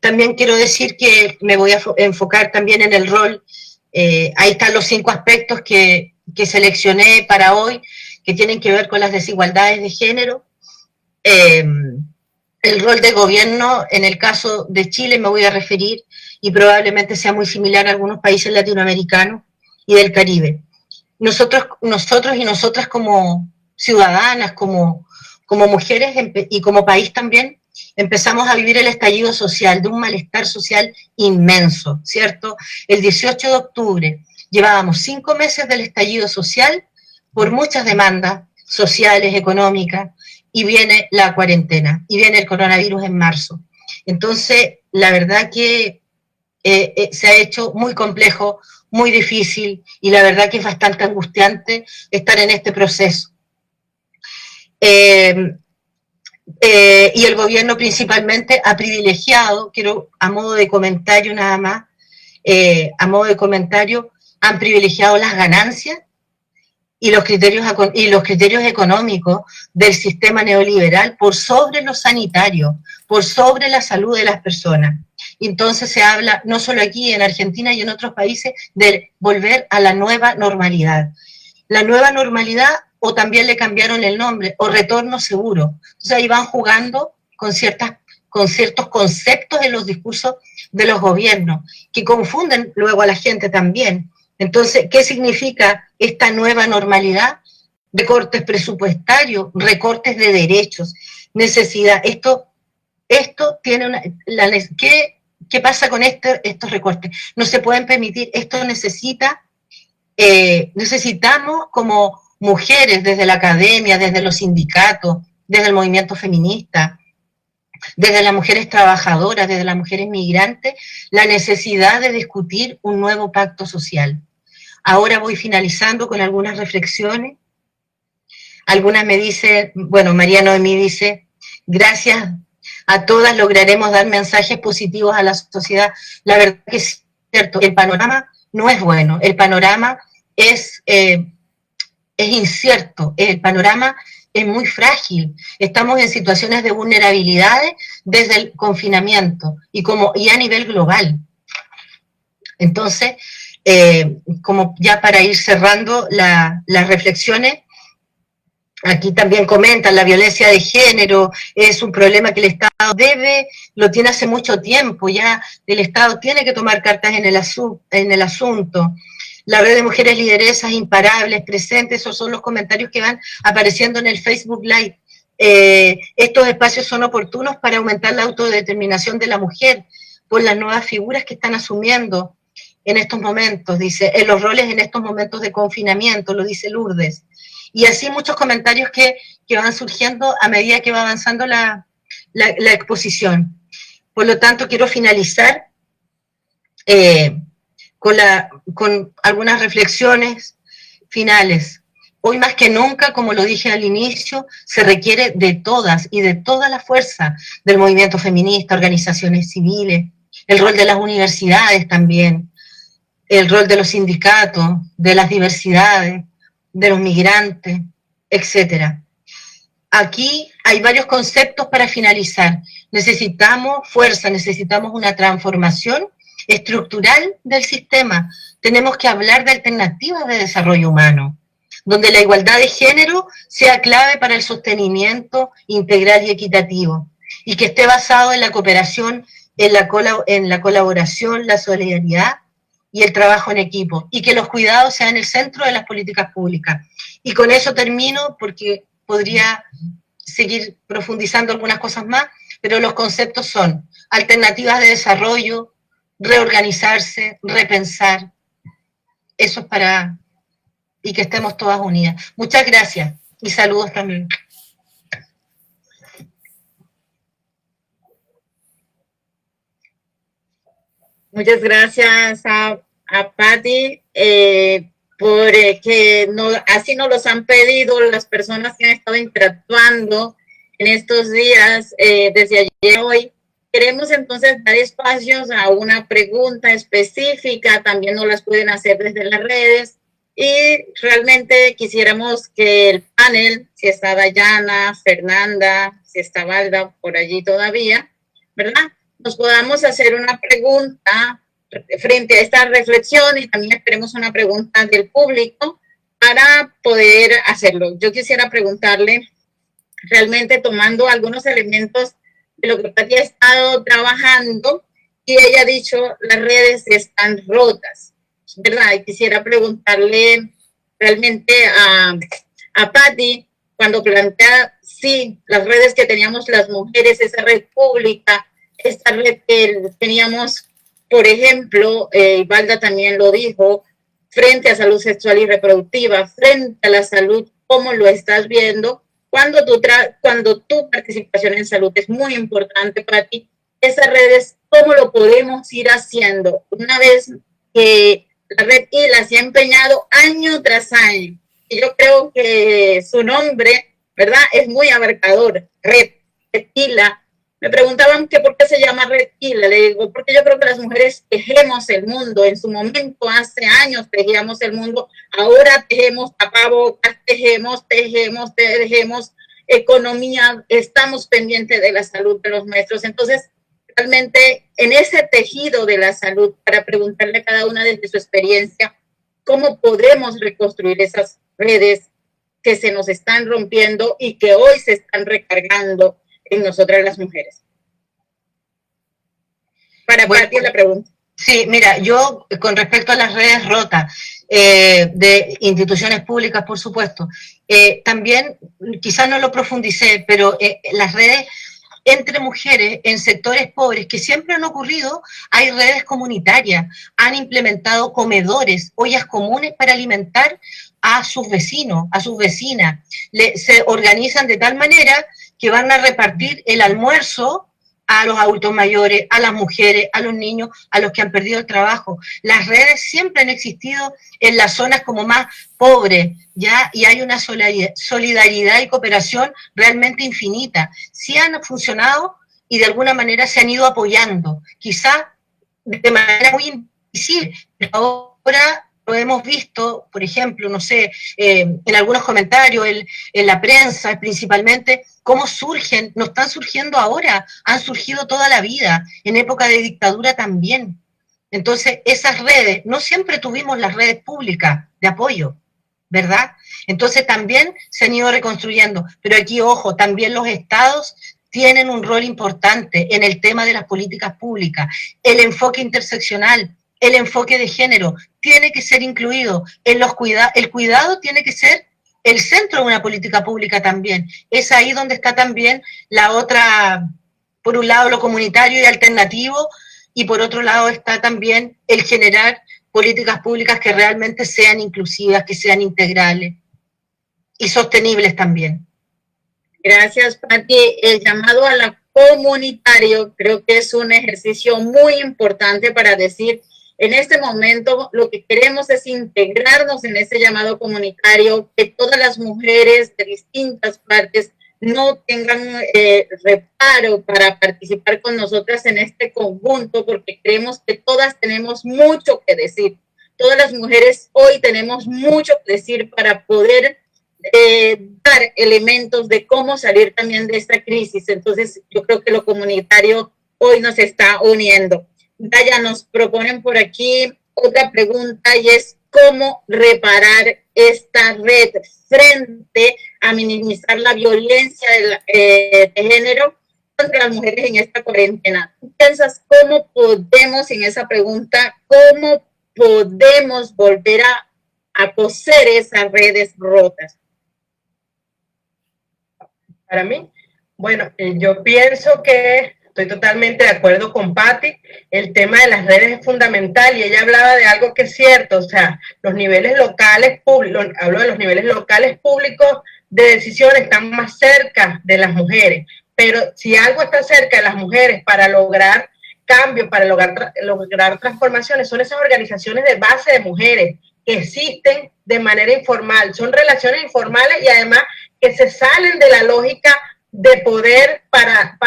también quiero decir que me voy a enfocar también en el rol, ahí están los 5 aspectos que seleccioné para hoy, que tienen que ver con las desigualdades de género. El rol de gobierno, en el caso de Chile me voy a referir, y probablemente sea muy similar a algunos países latinoamericanos y del Caribe. Nosotros y nosotras como ciudadanas, como mujeres y como país también, empezamos a vivir el estallido social, de un malestar social inmenso, ¿cierto? El 18 de octubre llevábamos 5 meses del estallido social por muchas demandas sociales, económicas, y viene la cuarentena, y viene el coronavirus en marzo. Entonces, la verdad que se ha hecho muy complejo, muy difícil, y la verdad que es bastante angustiante estar en este proceso. Y el gobierno principalmente ha privilegiado, quiero a modo de comentario nada más, han privilegiado las ganancias y los criterios económicos del sistema neoliberal por sobre lo sanitario, por sobre la salud de las personas. Entonces se habla, no solo aquí en Argentina y en otros países, de volver a la nueva normalidad. La nueva normalidad, o también le cambiaron el nombre, o retorno seguro. Entonces ahí van jugando con ciertos conceptos en los discursos de los gobiernos, que confunden luego a la gente también. Entonces, ¿qué significa esta nueva normalidad? Recortes presupuestarios, recortes de derechos, necesidad. Esto tiene ¿qué pasa con estos recortes? No se pueden permitir, esto necesitamos como mujeres desde la academia, desde los sindicatos, desde el movimiento feminista, desde las mujeres trabajadoras, desde las mujeres migrantes, la necesidad de discutir un nuevo pacto social. Ahora voy finalizando con algunas reflexiones. Algunas me dicen, bueno, María Noemí dice, gracias a todas lograremos dar mensajes positivos a la sociedad. La verdad que es cierto, el panorama no es bueno, el panorama es incierto, el panorama es muy frágil, estamos en situaciones de vulnerabilidades desde el confinamiento y a nivel global. Entonces, como ya para ir cerrando las reflexiones, aquí también comentan, la violencia de género es un problema que el Estado lo tiene hace mucho tiempo, ya el Estado tiene que tomar cartas en el asunto. La red de mujeres lideresas imparables, presentes, esos son los comentarios que van apareciendo en el Facebook Live. Estos espacios son oportunos para aumentar la autodeterminación de la mujer por las nuevas figuras que están asumiendo en estos momentos, dice, en los roles en estos momentos de confinamiento, lo dice Lourdes. Y así muchos comentarios que van surgiendo a medida que va avanzando la exposición. Por lo tanto, quiero finalizar con algunas reflexiones finales. Hoy más que nunca, como lo dije al inicio, se requiere de todas y de toda la fuerza del movimiento feminista, organizaciones civiles, el rol de las universidades también, el rol de los sindicatos, de las diversidades, de los migrantes, etc. Aquí hay varios conceptos para finalizar. Necesitamos fuerza, necesitamos una transformación estructural del sistema. Tenemos que hablar de alternativas de desarrollo humano, donde la igualdad de género sea clave para el sostenimiento integral y equitativo, y que esté basado en la cooperación, en la colaboración, la solidaridad y el trabajo en equipo, y que los cuidados sean el centro de las políticas públicas. Y con eso termino, porque podría seguir profundizando algunas cosas más, pero los conceptos son alternativas de desarrollo, reorganizarse, repensar. Eso es para... y que estemos todas unidas. Muchas gracias y saludos también. Muchas gracias a Patti por que no, así nos los han pedido las personas que han estado interactuando en estos días, desde ayer a hoy. Queremos entonces dar espacios a una pregunta específica, también nos las pueden hacer desde las redes, y realmente quisiéramos que el panel, si está Dayana, Fernanda, si está Valda por allí todavía, ¿verdad?, nos podamos hacer una pregunta frente a esta reflexión, y también esperemos una pregunta del público para poder hacerlo. Yo quisiera preguntarle, realmente tomando algunos elementos de lo que Patti ha estado trabajando, y ella ha dicho, las redes están rotas, ¿verdad? Y quisiera preguntarle realmente a Patti, cuando plantea, sí, las redes que teníamos las mujeres, esa red pública, esta red que teníamos, por ejemplo, Valda también lo dijo, frente a salud sexual y reproductiva, frente a la salud, ¿cómo lo estás viendo? Cuando tu participación en salud es muy importante para ti, esas redes, ¿cómo lo podemos ir haciendo? Una vez que la red ILA se ha empeñado año tras año, y yo creo que su nombre, ¿verdad?, es muy abarcador, red ILA. Me preguntaban que por qué se llama Red ILA. Le digo, porque yo creo que las mujeres tejemos el mundo. En su momento, hace años, tejíamos el mundo. Ahora tejemos tapabocas, tejemos economía. Estamos pendientes de la salud de los nuestros. Entonces, realmente, en ese tejido de la salud, para preguntarle a cada una desde su experiencia, ¿cómo podemos reconstruir esas redes que se nos están rompiendo y que hoy se están recargando en nosotras las mujeres? Para Patti la pregunta. Sí, mira, yo con respecto a las redes rotas de instituciones públicas, por supuesto, también quizás no lo profundicé, pero las redes entre mujeres en sectores pobres que siempre han ocurrido, hay redes comunitarias, han implementado comedores, ollas comunes para alimentar a sus vecinos, a sus vecinas. Se organizan de tal manera que van a repartir el almuerzo a los adultos mayores, a las mujeres, a los niños, a los que han perdido el trabajo. Las redes siempre han existido en las zonas como más pobres, ¿ya? Y hay una solidaridad y cooperación realmente infinita. Sí han funcionado y de alguna manera se han ido apoyando, quizá de manera muy invisible, pero ahora lo hemos visto, por ejemplo, no sé, en algunos comentarios, en la prensa principalmente, cómo surgen, no están surgiendo ahora, han surgido toda la vida, en época de dictadura también. Entonces, esas redes, no siempre tuvimos las redes públicas de apoyo, ¿verdad? Entonces también se han ido reconstruyendo, pero aquí, ojo, también los estados tienen un rol importante en el tema de las políticas públicas, el enfoque interseccional, el enfoque de género tiene que ser incluido en los el cuidado tiene que ser el centro de una política pública también. Es ahí donde está también la otra, por un lado lo comunitario y alternativo, y por otro lado está también el generar políticas públicas que realmente sean inclusivas, que sean integrales y sostenibles también. Gracias, Patti. El llamado a la comunitario creo que es un ejercicio muy importante para decir, en este momento lo que queremos es integrarnos en ese llamado comunitario, que todas las mujeres de distintas partes no tengan reparo para participar con nosotras en este conjunto, porque creemos que todas tenemos mucho que decir. Todas las mujeres hoy tenemos mucho que decir para poder dar elementos de cómo salir también de esta crisis. Entonces, yo creo que lo comunitario hoy nos está uniendo. Daya, nos proponen por aquí otra pregunta y es cómo reparar esta red frente a minimizar la violencia de género contra las mujeres en esta cuarentena. ¿Tú piensas cómo podemos, en esa pregunta, cómo podemos volver a coser esas redes rotas? Para mí, bueno, yo pienso que estoy totalmente de acuerdo con Patti. El tema de las redes es fundamental y ella hablaba de algo que es cierto, o sea, los niveles locales públicos, hablo de los niveles locales públicos de decisión están más cerca de las mujeres, pero si algo está cerca de las mujeres para lograr cambios, para lograr transformaciones, son esas organizaciones de base de mujeres que existen de manera informal, son relaciones informales y además que se salen de la lógica de poder para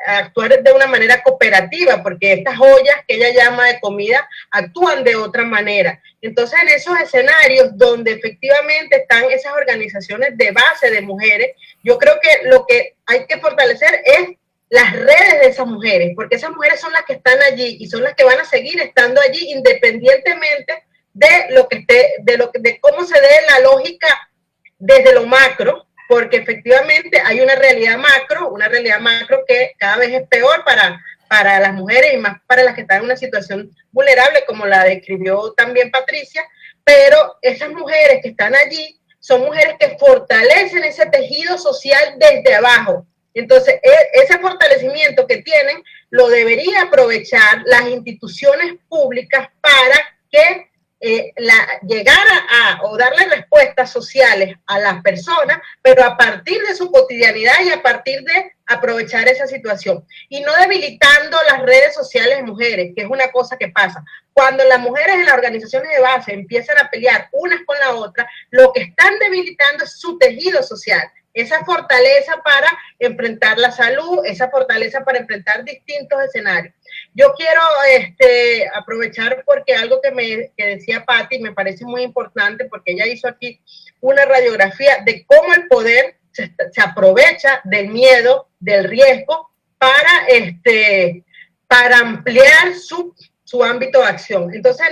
actuar de una manera cooperativa, porque estas ollas que ella llama de comida actúan de otra manera. Entonces, en esos escenarios donde efectivamente están esas organizaciones de base de mujeres, yo creo que lo que hay que fortalecer es las redes de esas mujeres, porque esas mujeres son las que están allí y son las que van a seguir estando allí independientemente de lo que esté, de cómo se dé la lógica desde lo macro, porque efectivamente hay una realidad macro que cada vez es peor para las mujeres y más para las que están en una situación vulnerable, como la describió también Patricia, pero esas mujeres que están allí son mujeres que fortalecen ese tejido social desde abajo. Entonces, ese fortalecimiento que tienen lo debería aprovechar las instituciones públicas para que llegar o darle respuestas sociales a las personas, pero a partir de su cotidianidad y a partir de aprovechar esa situación. Y no debilitando las redes sociales de mujeres, que es una cosa que pasa. Cuando las mujeres en las organizaciones de base empiezan a pelear unas con la otra, lo que están debilitando es su tejido social. Esa fortaleza para enfrentar la salud, esa fortaleza para enfrentar distintos escenarios. Yo quiero aprovechar porque algo que decía Patti me parece muy importante, porque ella hizo aquí una radiografía de cómo el poder se aprovecha del miedo, del riesgo, para ampliar su ámbito de acción. Entonces,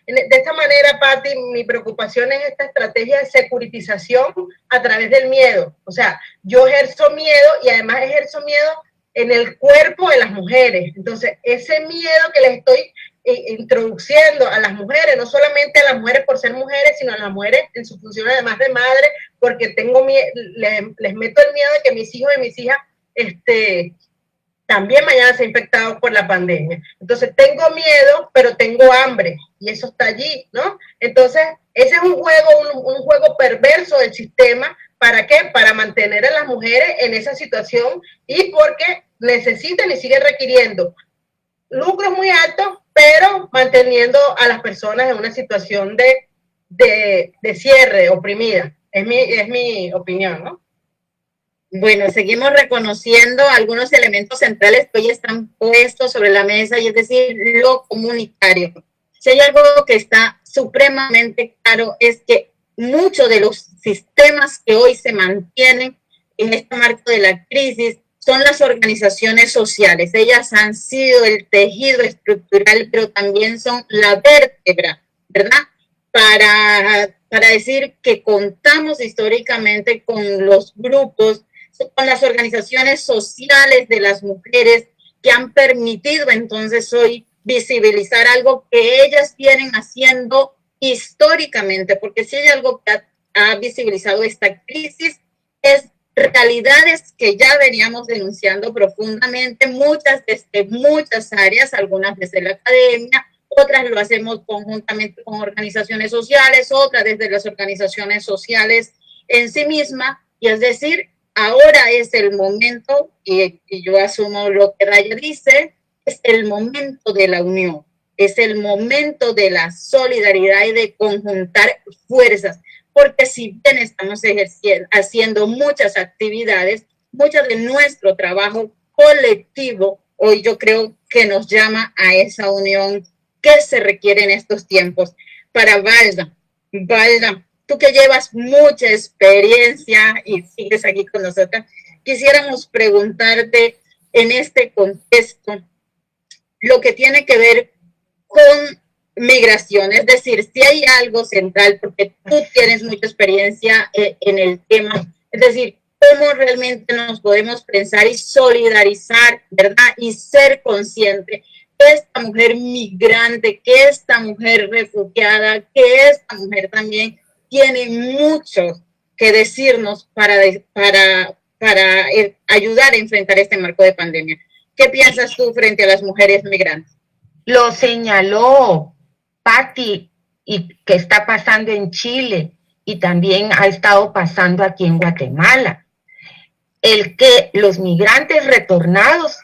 de esta manera, Patti, mi preocupación es esta estrategia de securitización a través del miedo. O sea, yo ejerzo miedo y además ejerzo miedo en el cuerpo de las mujeres. Entonces, ese miedo que les estoy introduciendo a las mujeres, no solamente a las mujeres por ser mujeres, sino a las mujeres en su función además de madre, porque tengo les meto el miedo de que mis hijos y mis hijas también mañana se han infectado por la pandemia. Entonces, tengo miedo, pero tengo hambre, y eso está allí, ¿no? Entonces, ese es un juego perverso del sistema. ¿Para qué? Para mantener a las mujeres en esa situación y porque necesitan y siguen requiriendo lucros muy altos, pero manteniendo a las personas en una situación de cierre, oprimida. Es mi opinión, ¿no? Bueno, seguimos reconociendo algunos elementos centrales que hoy están puestos sobre la mesa, y es decir, lo comunitario. Si hay algo que está supremamente claro es que muchos de los sistemas que hoy se mantienen en este marco de la crisis son las organizaciones sociales. Ellas han sido el tejido estructural, pero también son la vértebra, ¿verdad? Para decir que contamos históricamente con los grupos, con las organizaciones sociales de las mujeres que han permitido entonces hoy visibilizar algo que ellas vienen haciendo históricamente, porque si hay algo que ha visibilizado esta crisis es realidades que ya veníamos denunciando profundamente, muchas desde muchas áreas, algunas desde la academia, otras lo hacemos conjuntamente con organizaciones sociales, otras desde las organizaciones sociales en sí mismas, y es decir, ahora es el momento, y yo asumo lo que Raya dice, es el momento de la unión, es el momento de la solidaridad y de conjuntar fuerzas, porque si bien estamos haciendo muchas actividades, mucho de nuestro trabajo colectivo, hoy yo creo que nos llama a esa unión que se requiere en estos tiempos. Para Valda, tú que llevas mucha experiencia y sigues aquí con nosotras, quisiéramos preguntarte en este contexto lo que tiene que ver con migración, es decir, si hay algo central, porque tú tienes mucha experiencia en el tema, es decir, cómo realmente nos podemos pensar y solidarizar, ¿verdad? Y ser consciente que esta mujer migrante, que esta mujer refugiada, que esta mujer también tiene mucho que decirnos para para ayudar a enfrentar este marco de pandemia. ¿Qué piensas tú frente a las mujeres migrantes? Lo señaló Patti, y que está pasando en Chile y también ha estado pasando aquí en Guatemala. El que los migrantes retornados,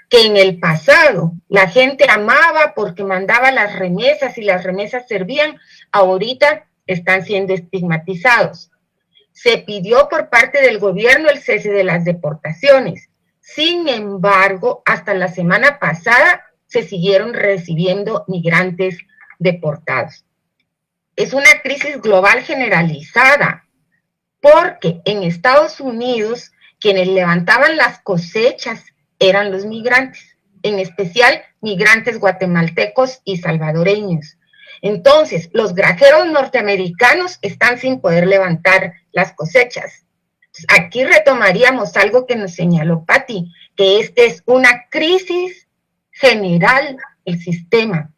que en el pasado la gente amaba porque mandaba las remesas y las remesas servían, ahorita están siendo estigmatizados. Se pidió por parte del gobierno el cese de las deportaciones. Sin embargo, hasta la semana pasada se siguieron recibiendo migrantes deportados. Es una crisis global generalizada, porque en Estados Unidos quienes levantaban las cosechas eran los migrantes, en especial migrantes guatemaltecos y salvadoreños. Entonces, los granjeros norteamericanos están sin poder levantar las cosechas. Aquí retomaríamos algo que nos señaló Patti, que es una crisis general del sistema,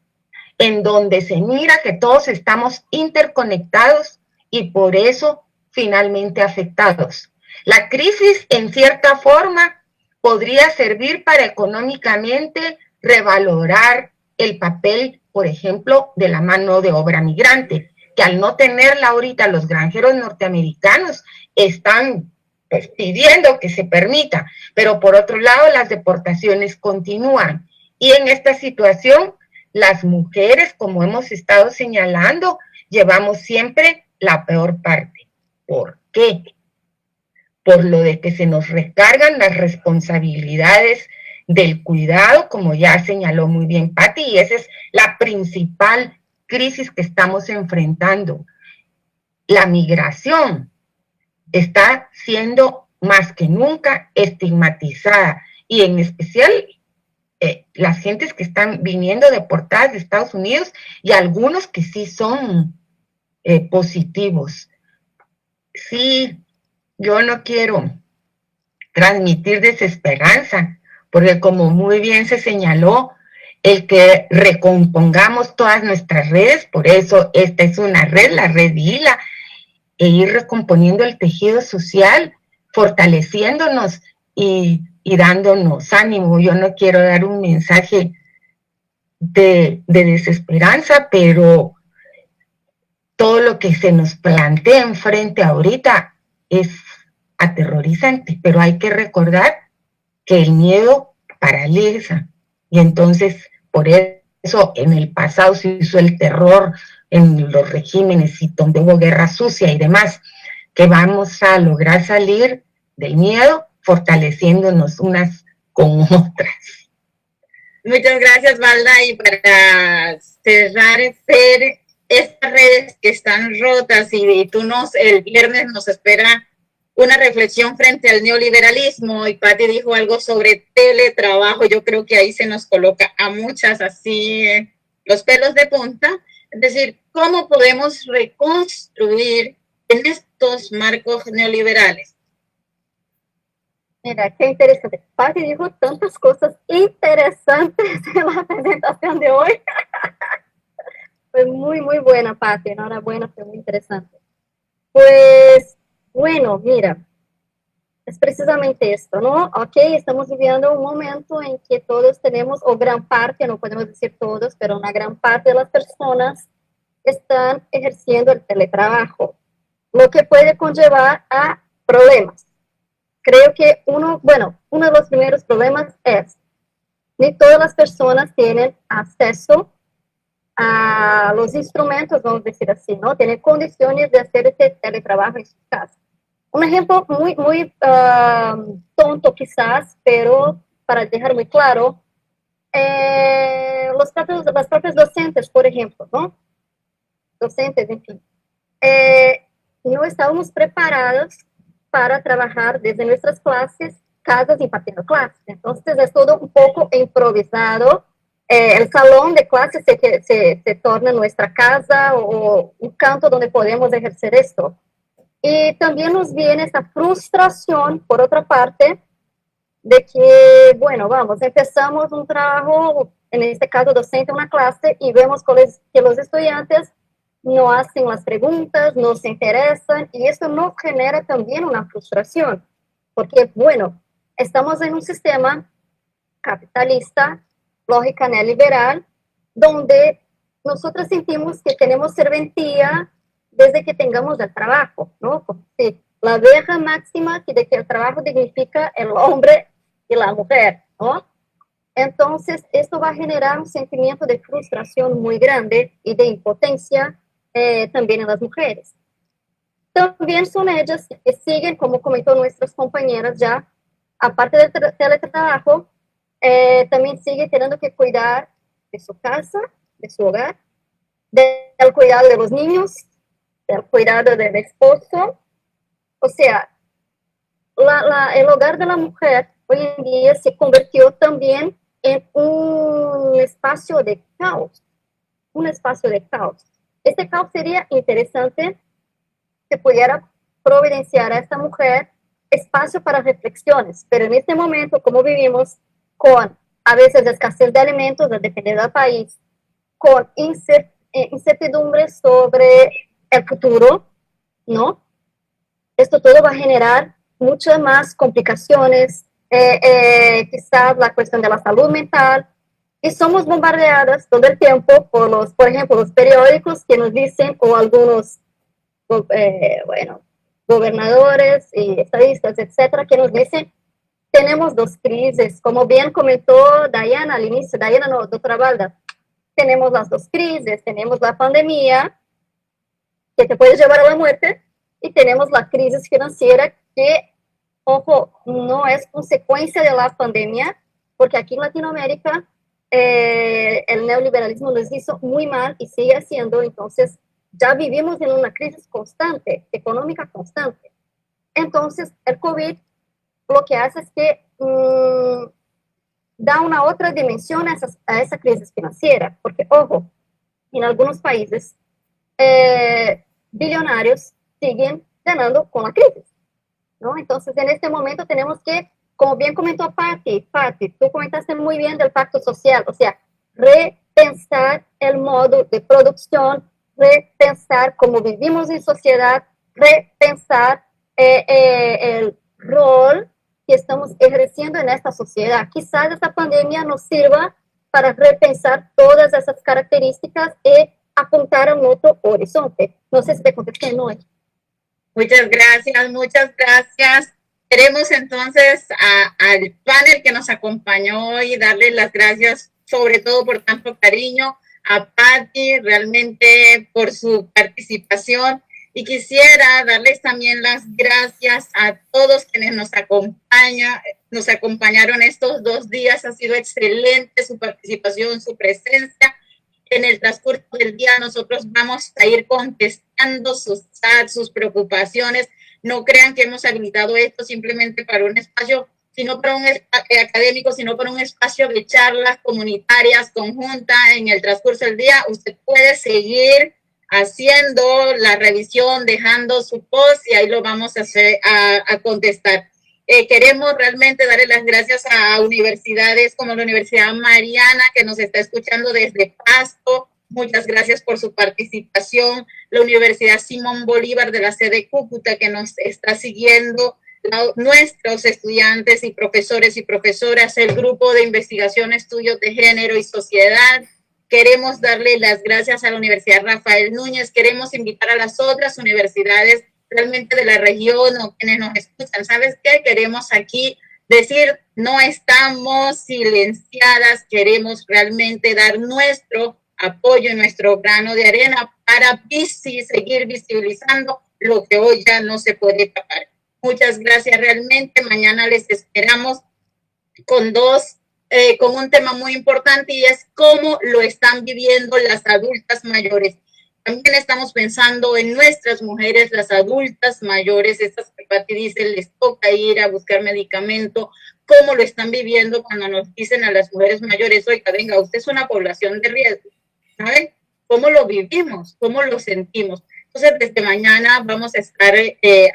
en donde se mira que todos estamos interconectados y por eso finalmente afectados. La crisis, en cierta forma, podría servir para económicamente revalorar el papel, por ejemplo, de la mano de obra migrante, que al no tenerla ahorita los granjeros norteamericanos están pidiendo que se permita, pero por otro lado las deportaciones continúan. Y en esta situación, las mujeres, como hemos estado señalando, llevamos siempre la peor parte. ¿Por qué? Por lo de que se nos recargan las responsabilidades del cuidado, como ya señaló muy bien Patti, y esa es la principal crisis que estamos enfrentando. La migración está siendo más que nunca estigmatizada, y en especial las gentes que están viniendo deportadas de Estados Unidos y algunos que sí son positivos. Sí, yo no quiero transmitir desesperanza, porque como muy bien se señaló, el que recompongamos todas nuestras redes, por eso esta es una red, la red ILA, e ir recomponiendo el tejido social, fortaleciéndonos y dándonos ánimo. Yo no quiero dar un mensaje de desesperanza, pero todo lo que se nos plantea enfrente ahorita es aterrorizante, pero hay que recordar que el miedo paraliza, y entonces por eso en el pasado se hizo el terror en los regímenes y donde hubo guerra sucia y demás, que vamos a lograr salir del miedo fortaleciéndonos unas con otras. Muchas gracias, Valda, y para cerrar, Fer, estas redes que están rotas y el viernes nos espera una reflexión frente al neoliberalismo, y Patti dijo algo sobre teletrabajo. Yo creo que ahí se nos coloca a muchas así los pelos de punta, es decir, ¿cómo podemos reconstruir en estos marcos neoliberales? Mira, qué interesante. Patti dijo tantas cosas interesantes en la presentación de hoy. Fue muy, muy buena, Patti. Enhorabuena, fue muy interesante. Pues, bueno, mira, es precisamente esto, ¿no? Ok, estamos viviendo un momento en que todos tenemos, o gran parte, no podemos decir todos, pero una gran parte de las personas están ejerciendo el teletrabajo, lo que puede conllevar a problemas. Creo que uno de los primeros problemas es, ni todas las personas tienen acceso a los instrumentos, vamos a decir así, ¿no? Tienen condiciones de hacer este teletrabajo en su casa. Un ejemplo muy, muy tonto quizás, pero para dejar muy claro, las propias docentes, por ejemplo, ¿no? Docentes, en fin. No estábamos preparados para trabajar desde nuestras clases, casas, impartiendo clases. Entonces es todo un poco improvisado. El salón de clases se torna nuestra casa o un canto donde podemos ejercer esto. Y también nos viene esa frustración, por otra parte, de que, bueno, empezamos un trabajo, en este caso docente, una clase, y vemos que los estudiantes no hacen las preguntas, no se interesan, y eso nos genera también una frustración. Porque, bueno, estamos en un sistema capitalista, lógica neoliberal, donde nosotros sentimos que tenemos serventía desde que tengamos el trabajo, ¿no? Porque la vieja máxima de que el trabajo dignifica el hombre y la mujer, ¿no? Entonces, esto va a generar un sentimiento de frustración muy grande y de impotencia también en las mujeres. También son ellas que siguen, como comentó nuestras compañeras ya, aparte del teletrabajo, también sigue teniendo que cuidar de su casa, de su hogar, del cuidado de los niños, del cuidado del esposo. O sea, el hogar de la mujer hoy en día se convirtió también en un espacio de caos, un espacio de caos. Este caos sería interesante que pudiera providenciar a esta mujer espacio para reflexiones, pero en este momento, como vivimos con a veces escasez de alimentos, dependiendo del país, con incertidumbre sobre el futuro, ¿no? Esto todo va a generar muchas más complicaciones, quizás la cuestión de la salud mental, y somos bombardeadas todo el tiempo por ejemplo, los periódicos que nos dicen, o algunos, bueno, gobernadores y estadistas, etcétera, que nos dicen, tenemos dos crisis, como bien comentó Diana al inicio, Diana no, doctora Balda, tenemos las dos crisis, tenemos la pandemia, que te puede llevar a la muerte, y tenemos la crisis financiera que, ojo, no es consecuencia de la pandemia, porque aquí en Latinoamérica el neoliberalismo nos hizo muy mal y sigue haciendo, entonces ya vivimos en una crisis constante, económica constante. Entonces el COVID lo que hace es que da una otra dimensión a esa crisis financiera, porque, ojo, en algunos países billonarios siguen ganando con la crisis, ¿no? Entonces, en este momento tenemos que, como bien comentó Patti, tú comentaste muy bien del pacto social, o sea, repensar el modo de producción, repensar cómo vivimos en sociedad, repensar el rol que estamos ejerciendo en esta sociedad. Quizás esta pandemia nos sirva para repensar todas esas características y apuntar a un otro horizonte. No sé si te contesté, no. Muchas gracias, muchas gracias. Queremos entonces al panel que nos acompañó hoy darle las gracias sobre todo por tanto cariño, a Patti realmente por su participación, y quisiera darles también las gracias a todos quienes nos acompañaron estos 2 días. Ha sido excelente su participación, su presencia. En el transcurso del día nosotros vamos a ir contestando sus chats, sus preocupaciones. No crean que hemos habilitado esto simplemente para un espacio, sino para un académico, sino para un espacio de charlas comunitarias conjuntas. En el transcurso del día usted puede seguir haciendo la revisión, dejando su post, y ahí lo vamos a hacer, a contestar. Queremos realmente darle las gracias a universidades como la Universidad Mariana, que nos está escuchando desde Pasto. Muchas gracias por su participación. La Universidad Simón Bolívar de la sede Cúcuta, que nos está siguiendo. Nuestros estudiantes y profesores y profesoras, el Grupo de Investigación, Estudios de Género y Sociedad. Queremos darle las gracias a la Universidad Rafael Núñez. Queremos invitar a las otras universidades realmente de la región o quienes nos escuchan. ¿Sabes qué? Queremos aquí decir, no estamos silenciadas, queremos realmente dar nuestro apoyo y nuestro grano de arena para seguir visibilizando lo que hoy ya no se puede tapar. Muchas gracias realmente. Mañana les esperamos con un tema muy importante, y es cómo lo están viviendo las adultas mayores. También estamos pensando en nuestras mujeres, las adultas mayores, estas que Patti dice, les toca ir a buscar medicamento, cómo lo están viviendo cuando nos dicen a las mujeres mayores, oiga, venga, usted es una población de riesgo, ¿saben? ¿Cómo lo vivimos? ¿Cómo lo sentimos? Entonces, desde mañana vamos a estar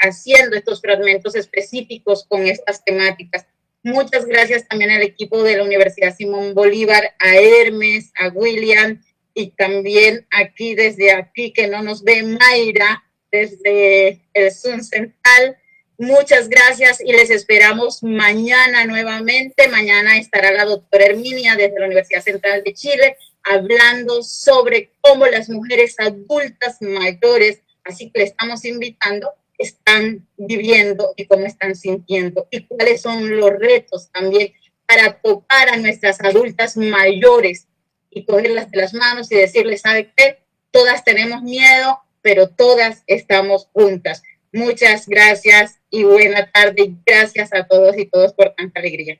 haciendo estos fragmentos específicos con estas temáticas. Muchas gracias también al equipo de la Universidad Simón Bolívar, a Hermes, a William, y también aquí, desde aquí, que no nos ve, Mayra, desde el Zoom Central. Muchas gracias y les esperamos mañana nuevamente. Mañana estará la doctora Herminia desde la Universidad Central de Chile hablando sobre cómo las mujeres adultas mayores, así que le estamos invitando, están viviendo y cómo están sintiendo y cuáles son los retos también para tocar a nuestras adultas mayores y cogerlas de las manos y decirles, ¿sabe qué? Todas tenemos miedo, pero todas estamos juntas. Muchas gracias y buena tarde. Gracias a todos y todas por tanta alegría.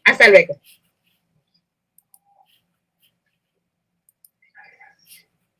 Hasta luego.